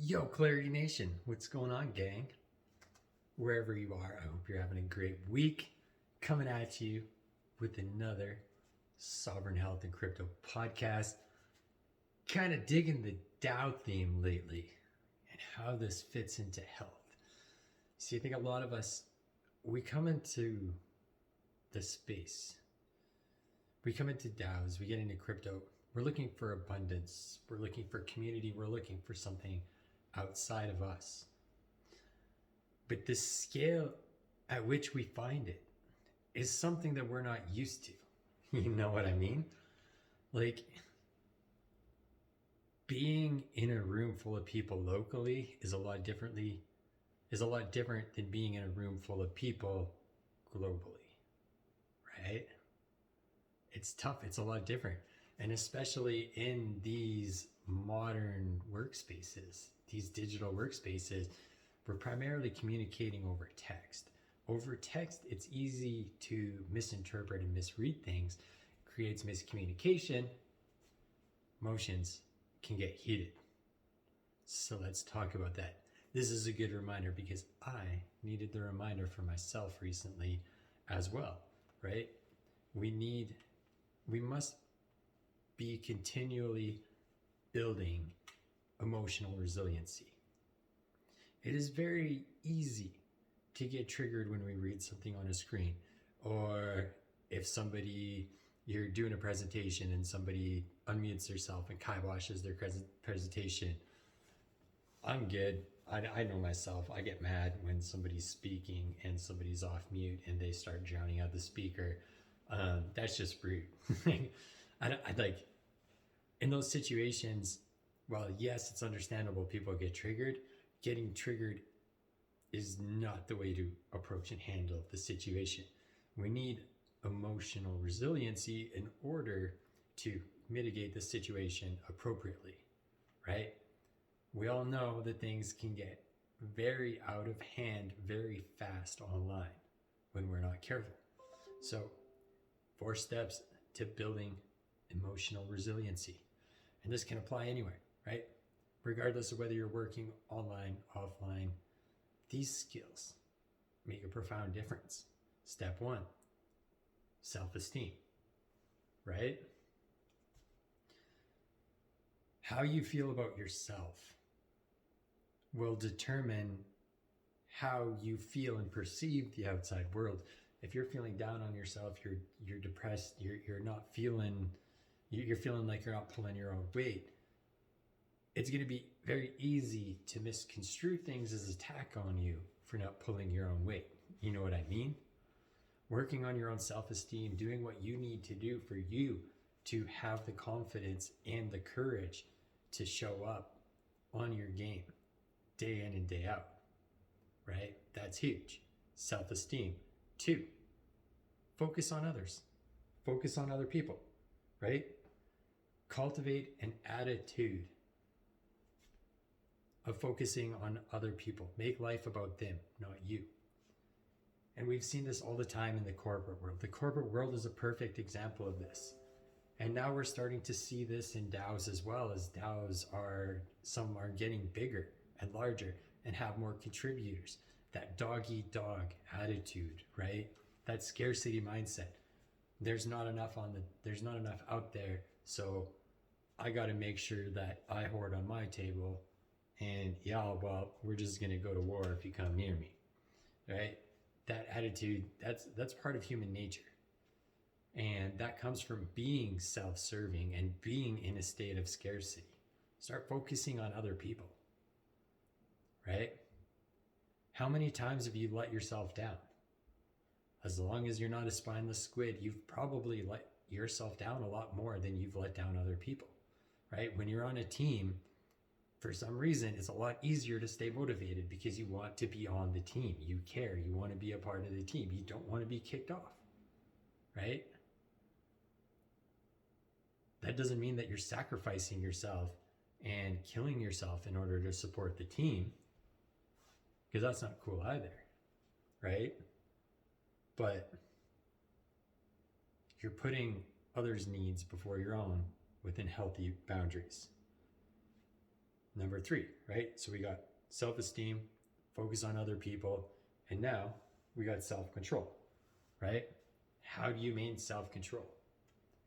Yo, Clarity Nation, what's going on, gang? Wherever you are, I hope you're having a great week. Coming at you with another Sovereign Health and Crypto podcast. Kind of digging the Tao theme lately and how this fits into health. See, I think a lot of us, we come into the space. We come into DAOs, we get into crypto. We're looking for abundance. We're looking for community. We're looking for something outside of us. But the scale at which we find it is something that we're not used to. You know what I mean? Like, being in a room full of people locally is a lot different than being in a room full of people globally, right? It's tough. It's a lot different. And especially in these modern workspaces, these digital workspaces, we're primarily communicating over text. Over text, it's easy to misinterpret and misread things. It creates miscommunication. Emotions can get heated. So let's talk about that. This is a good reminder because I needed the reminder for myself recently as well, right? We must be continually building emotional resiliency. It is very easy to get triggered when we read something on a screen, or if you're doing a presentation and somebody unmutes themselves and kiboshes their presentation. I'm good. I know myself. I get mad when somebody's speaking and somebody's off mute and they start drowning out the speaker. That's just rude. I like, in those situations, while yes, it's understandable people get triggered, getting triggered is not the way to approach and handle the situation. We need emotional resiliency in order to mitigate the situation appropriately, right? We all know that things can get very out of hand very fast online when we're not careful. So 4 steps to building emotional resiliency. And this can apply anywhere, right? Regardless of whether you're working online, offline, these skills make a profound difference. Step 1, self-esteem, right? How you feel about yourself will determine how you feel and perceive the outside world. If you're feeling down on yourself, you're depressed, you're feeling like you're not pulling your own weight, it's going to be very easy to misconstrue things as attack on you for not pulling your own weight. You know what I mean? Working on your own self-esteem, doing what you need to do for you to have the confidence and the courage to show up on your game day in and day out, right? That's huge. Self-esteem. 2, focus on others. Focus on other people, right? Cultivate an attitude of focusing on other people. Make life about them, not you. And we've seen this all the time in the corporate world. The corporate world is a perfect example of this. And now we're starting to see this in DAOs as well, as some are getting bigger and larger and have more contributors. That dog-eat-dog attitude, right? That scarcity mindset. There's not enough out there, so I got to make sure that I hoard on my table. And we're just going to go to war if you come near me, right? That attitude, that's part of human nature. And that comes from being self-serving and being in a state of scarcity. Start focusing on other people, right? How many times have you let yourself down? As long as you're not a spineless squid, you've probably let yourself down a lot more than you've let down other people, right? When you're on a team, for some reason, it's a lot easier to stay motivated because you want to be on the team. You care. You want to be a part of the team. You don't want to be kicked off, right? That doesn't mean that you're sacrificing yourself and killing yourself in order to support the team, because that's not cool either, right? But you're putting others' needs before your own within healthy boundaries. Number 3, right? So we got self-esteem, focus on other people, and now we got self-control, right? How do you maintain self-control?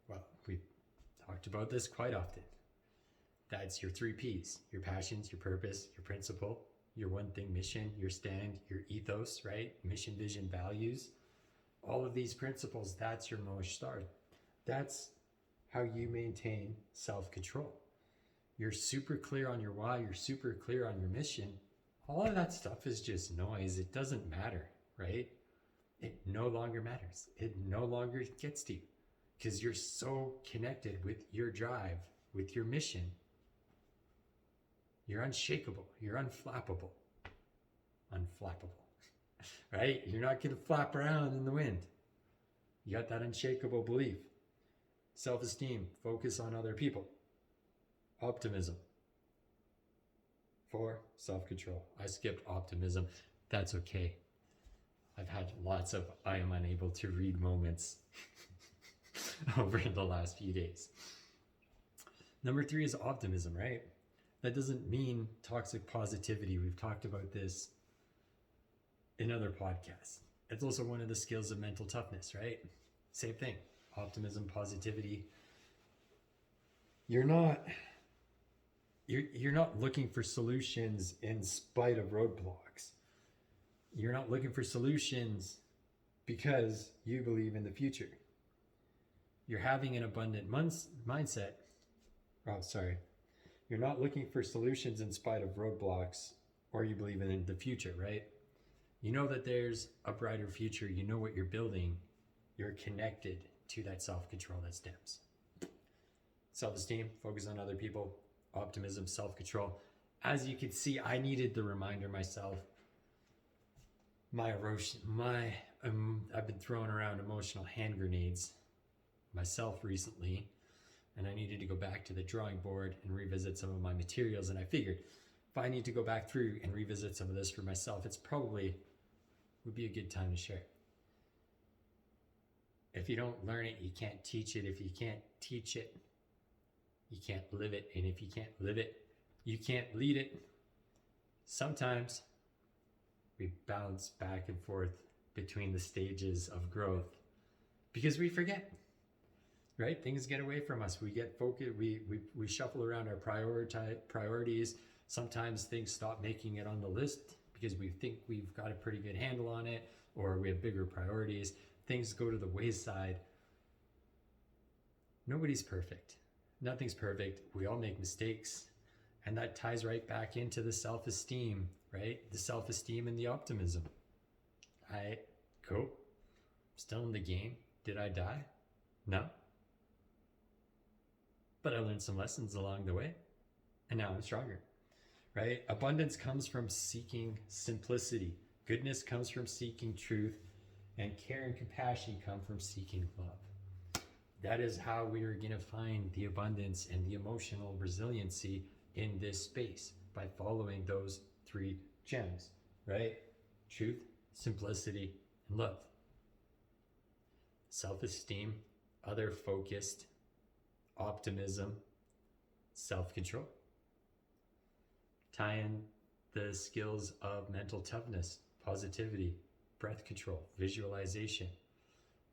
Well, we've talked about this quite often. That's your 3 Ps, your passions, your purpose, your principle, your one thing mission, your stand, your ethos, right? Mission, vision, values. All of these principles, that's your North Star. That's how you maintain self-control. You're super clear on your why, you're super clear on your mission. All of that stuff is just noise. It doesn't matter, right? It no longer matters. It no longer gets to you because you're so connected with your drive, with your mission. You're unshakable. You're unflappable. Unflappable, right? You're not going to flap around in the wind. You got that unshakable belief. Self-esteem, focus on other people. Optimism. 4, self-control. I skipped optimism. That's okay. I've had lots of I am unable to read moments over the last few days. Number 3 is optimism, right? That doesn't mean toxic positivity. We've talked about this in other podcasts. It's also one of the skills of mental toughness, right? Same thing. Optimism, positivity. You're not looking for solutions in spite of roadblocks. You're not looking for solutions because you believe in the future. You're having an abundant mindset. Oh, sorry. You're not looking for solutions in spite of roadblocks, or you believe in the future, right? You know that there's a brighter future. You know what you're building. You're connected to that self-control that stems. Self-esteem, focus on other people, optimism, self-control. As you can see, I needed the reminder myself. I've been throwing around emotional hand grenades myself recently, and I needed to go back to the drawing board and revisit some of my materials. And I figured if I need to go back through and revisit some of this for myself, it's probably would be a good time to share. If you don't learn it, you can't teach it. If you can't teach it, you can't live it. And if you can't live it, you can't lead it. Sometimes we bounce back and forth between the stages of growth because we forget, right? Things get away from us. We get focused. We shuffle around our priorities. Sometimes things stop making it on the list because we think we've got a pretty good handle on it, or we have bigger priorities. Things go to the wayside. Nobody's perfect. Nothing's perfect. We all make mistakes. And that ties right back into the self-esteem, right? The self-esteem and the optimism. Cool. Still in the game. Did I die? No. But I learned some lessons along the way. And now I'm stronger, right? Abundance comes from seeking simplicity. Goodness comes from seeking truth. And care and compassion come from seeking love. That is how we are going to find the abundance and the emotional resiliency in this space, by following those 3 gems, right? Truth, simplicity, and love. Self-esteem, other-focused, optimism, self-control. Tie in the skills of mental toughness, positivity, breath control, visualization,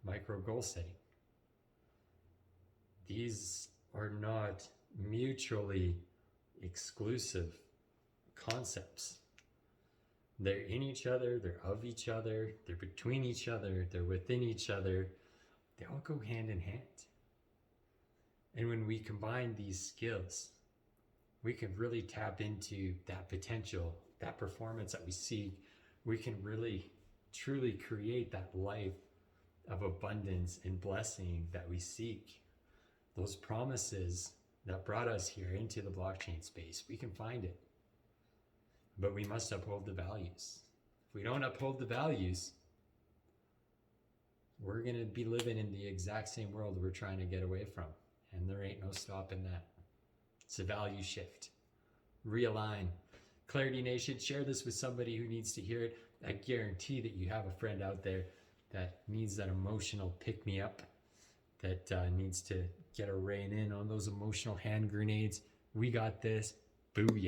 micro goal setting. These are not mutually exclusive concepts. They're in each other, they're of each other, they're between each other, they're within each other. They all go hand in hand. And when we combine these skills, we can really tap into that potential, that performance that we seek. We can really truly create that life of abundance and blessing that we seek. Those promises that brought us here into the blockchain space, we can find it. But we must uphold the values. If we don't uphold the values, we're going to be living in the exact same world we're trying to get away from. And there ain't no stopping that. It's a value shift. Realign. Clarity Nation, share this with somebody who needs to hear it. I guarantee that you have a friend out there that needs that emotional pick-me-up, that needs to get a rein in on those emotional hand grenades. We got this. Booyah.